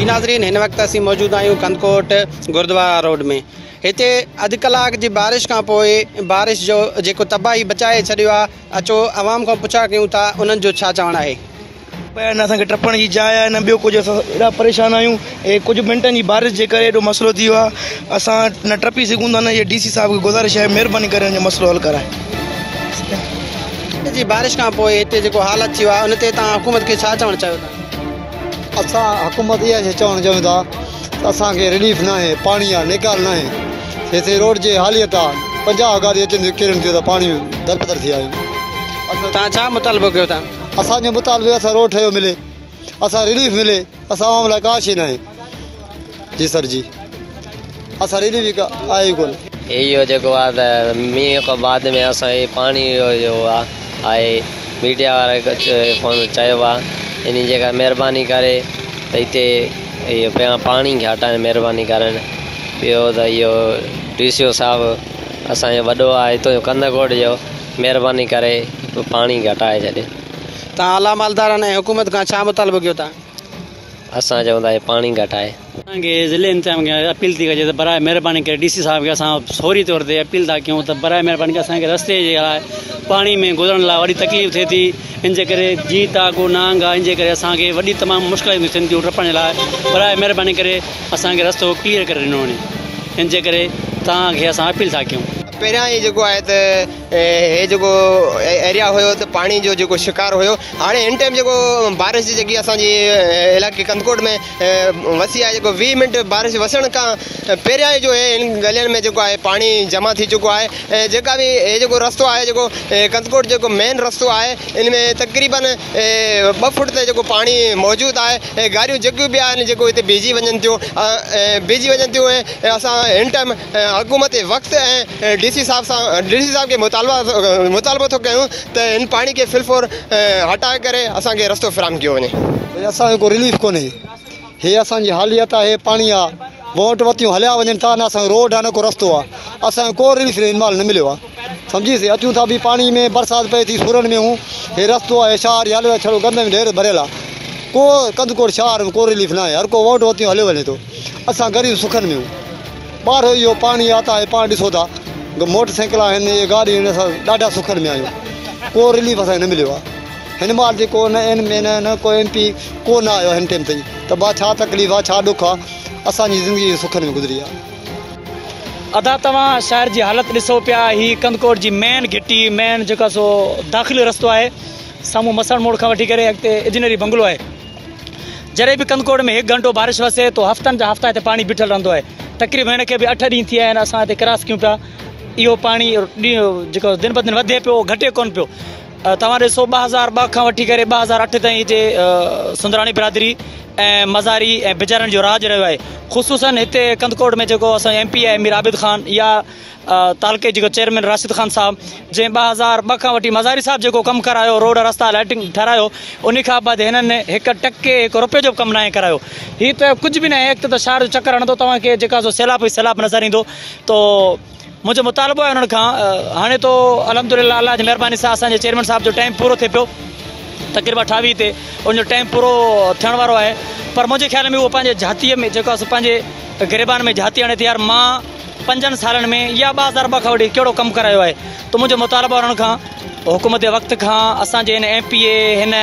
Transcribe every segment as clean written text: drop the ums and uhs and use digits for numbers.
नाज़रीन हिन वक्त असीं मौजूद आहियूं कंदकोट गुरुद्वारा रोड में। हिते अध कलाक जी बारिश का पोइ बारिश जो जेको तबाही बचाए छॾियो आहे, अचो आवाम खां पुछा कयूं था उन्हनि जो छा चवणु आहे। न असांखे टपण जी जाइ आहे, न ॿियो कुझु। असां एॾा परेशान आहियूं। ऐं कुझु मिंटनि जी बारिश जे करे एॾो मसइलो थी वियो आहे, असां न टपी सघूं था। न इहे DC साहिब खे गुज़ारिश आहे, महिरबानी करे हिन जो मसइलो हल कराए। जी बारिश का पोइ हिते जेको हालत थी वियो आहे उन ते तव्हां हुकूमत खे छा चवणु चाहियो था? असां हुकूमत इहा चवणु चाहियूं था त असांखे रिलीफ न आहे, पाणी आहे, निकाल न आहे। हिते रोड जे हालियत आहे, 50 गाॾी अचनि किरनि थियूं त पाणी दरबदर थी आहियूं। तव्हां छा मुतालबो कयो था? असांजो मुतालबो असां रोड ठहियो मिले, असां रिलीफ मिले, असां आवाम लाइ का शइ न आहे। जी सर जी, असां रिलीफ आहे कोन। इहो जेको आहे त मींहं खां बाद में असां पाणी जो आहे मीडिया वारे फ़ोन चयो आहे इन जेका महिरबानी करे त हिते इहो पहिरियां पाणी खे हटाइनि, महिरबानी करनि। ॿियो त इहो DCO साहिबु असांजो वॾो आहे हितो जो कंदकोट जो, महिरबानी करे पाणी खे हटाए छॾे। तव्हां आला मालदारनि ऐं हुकूमत खां छा मुतालबो कयो था? असां चवंदा पाणी घटाए। असांखे ज़िले इंतज़ाम खे अपील थी कजे त बराए महिरबानी करे DC साहिब खे असां फौरी तौर ते अपील था कयूं त बराए महिरबानी करे असांखे रस्ते जे लाइ पाणी में गुज़रण लाइ वॾी तकलीफ़ थिए थी। इन जे करे जीत आहे को नांग आहे, इन जे करे असांखे वॾी तमामु मुश्किलातूं थियनि थियूं टपण जे लाइ। बराए महिरबानी करे असांखे रस्तो क्लियर करे ॾिनो वञे। इन जे करे तव्हांखे असां अपील था कयूं। पहिरियां ई जेको आहे त हे जेको एरिया हुयो त पाणी जो जेको शिकार हुयो, हाणे हिन टाइम जेको बारिश जी जेकी असांजी इलाइक़े कंदकोट में वसी आहे, जेको 20 मिंट बारिश वसण खां पहिरियां ई जो आहे हिन गलियुनि में जेको आहे पाणी जमा थी चुको आहे। ऐं जेका बि हे जेको रस्तो आहे, जेको कंदकोट जेको मेन रस्तो आहे, इन में तक़रीबन 2 फुट ते जेको पाणी मौजूदु आहे। ऐं गाॾियूं जेकियूं बि आहिनि जेको हिते बीजी वञनि थियूं। ऐं असां हिन टाइम हुकूमत वक़्तु ऐं DC साहिब खे मुतालबो थो कयूं त हिन पाणी खे फिलफोर हटाए करे असांखे रस्तो फ़राहम कयो वञे। असांजो को रिलीफ कोन्हे। हे असांजी हालियत आहे, पाणी आहे, वोट वतियूं हलिया वञनि था, न असांजो रोड आहे न को रस्तो आहे। असांजो को रिलीफ हिन महिल न मिलियो आहे। सम्झीसीं, अचूं था बि पाणी में, बरसाति पए थी सुरनि में हूं। हे रस्तो आहे, शहर हलियो आहे, छड़ो गंद में ढेर भरियल आहे। को कंदकोट शहर में को रिलीफ न आहे। हर को वोट वतियूं हलियो वञे थो। असां ग़रीब सुखनि में हूं। ॿाहिरि इहो पाणी आता आहे, पाण ॾिसो था मोटरसाइकिल आहिनि, इहे गाॾियूं आहिनि, असां ॾाढा सुखनि में आहियूं। को रिलीफ असांखे न मिलियो आहे। हिन महिल जेको न को MP कोन आयो हिन टाइम ताईं त भाउ छा तकलीफ़ आहे, छा ॾुख आहे। असांजी ज़िंदगी सुखनि में गुज़री आहे। अदा तव्हां शहर जी हालत ॾिसो पिया। हीअ कंदकोट जी मेन घिटी, मेन जेका सो दाख़िली रस्तो आहे, साम्हूं मसण मोड़ खां वठी करे अॻिते इंजीनियरी बंगलो आहे। जॾहिं बि कंदकोट में 1 घंटो बारिश वसे तो हफ़्तनि जा हफ़्ता हिते पाणी बीठल रहंदो आहे। तक़रीबन हिन खे बि 8 ॾींहं थी विया आहिनि असां हिते क्रॉस कयूं पिया। इहो पाणी जेको दिन ब दिन वधे पियो, घटे कोन पियो। तव्हां ॾिसो 2002 खां वठी करे 2008 ताईं हिते सुंदराणी बिरादरी ऐं मज़ारी ऐं बिजारनि जो राज रहियो आहे। ख़ुसूसन हिते कंदकोट में जेको असांजो MP आहे मीर आबिद ख़ान, या तालुके जेको चेयरमैन राशिद ख़ान साहब, जंहिं 2002 खां वठी मज़ारी साहब जेको कमु करायो, रोड रस्ता लाइटिंग ठारायो, उन खां बाद हिननि 1 टके 1 रुपए जो कमु न करायो। हीअ त कुझु बि न आहे। हिकु त शहर जो चकर हणंदो तव्हांखे, जेका सैलाब नज़र ईंदो। तो मुझे मुतालबो है उन्हनि खां, हाणे तो अलहमदुलिल्लाह अल्लाह जी महिरबानी सां असांजे चेयरमैन साहब जो टाइम पूरो थिए पियो, तक़रीबन 28 ते उनजो टाइम पूरो थियण वारो आहे। पर मुंहिंजे ख़्याल में उहो पंहिंजे जातीअ में जेको आहे पंहिंजे गिरबान में जाती आणे थी। यार मां 5 सालनि में या 2002 खां वठी कहिड़ो कमु करायो आहे। त मुंहिंजो मुतालबो आहे उन्हनि खां, हुकूमत वक़्त खां असांजे हिन MPA, हिन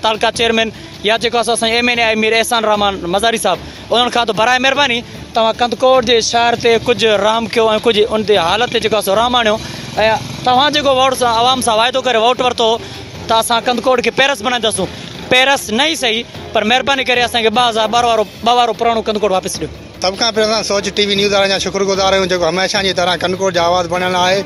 तालुका चेयरमैन, या जेको असांजो MNA आहे मीर एहसान रहमान मज़ारी साहब, उन्हनि खां त बराए महिरबानी तव्हां कंदकोट जे शहर ते कुझु रहम कयो ऐं कुझु उन ते हालत ते जेको आहे रहम आणियो। ऐं तव्हां जेको वोट सां आवाम सां वाइदो करे वोट वरितो त असां कंदकोट खे पेरिस बनाईंदासीं। पेरिस न ई सही, पर महिरबानी करे असांखे 2012 वारो पुराणो कंदकोट वापसि ॾियो। तब खां पहिरियों असां सोच TV न्यूज़ वारनि जा शुक्रगुज़ार आहियूं, जेको हमेशह जी तरह कंदकोट जो आवाज़ बणियल आहे।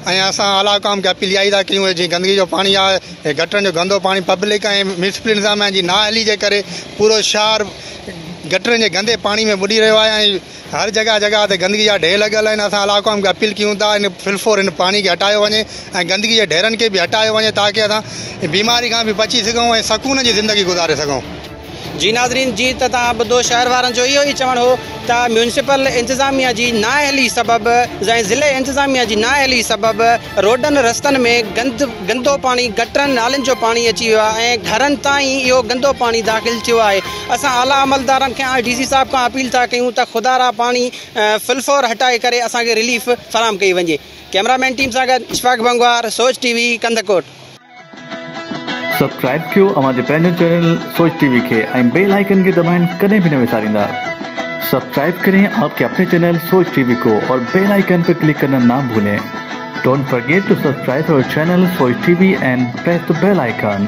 ऐं असां आला हुकाम खे अपील इहा ई था कयूं, जीअं गंदगी जो पाणी आहे, गटरनि जो गंदो पाणी पब्लिक ऐं म्यूनिसिपल इंतज़ाम जी नाअहली जे करे पूरो शहर गटरनि जे गंदे पाणी में बुॾी रहियो आहे। ऐं हर जगह ते गंदगी जा ढेर लॻल आहिनि। असां आला हुकाम खे अपील कयूं था इन फिलफोर इन पाणी खे हटायो वञे ऐं गंदगी जे ढेरनि खे बि हटायो वञे, ताकी असां बीमारी खां बि बची सघूं ऐं सकून जी ज़िंदगी गुज़ारे सघूं। जी नाज़रीन, जी त तव्हां ॿुधो शहर वारनि जो इहो ई चवणु हो त म्यूनिसिपल इंतिज़ामिया जी नाअहली सबबि ऐं ज़िले इंतिज़ामिया जी नाअहली सबबि रोडनि रस्तनि में गंदो पाणी, गटरनि नालियुनि जो पाणी अची वियो आहे ऐं घरनि ताईं इहो गंदो पाणी दाख़िल थियो आहे। असां आला अमलदारनि खे DC साहिब खां अपील था कयूं त खुदारा पाणी फिलफोर हटाए करे असांखे रिलीफ फराहम कई वञे। कैमरामैन टीम सां गॾु इशफाक बंगवार, सोच TV, कंदकोट। सब्सक्राइब कयो अवांजे पंहिंजे चैनल सोच टीवी के ऐं बेल आइकन के दबाइण कदें भी न विसारींदा। सब्सक्राइब करें आपके अपने चैनल सोच टीवी को और बेल आइकन पर क्लिक करना ना भूलें। Don't forget to subscribe our channel Soch TV and press the bell icon.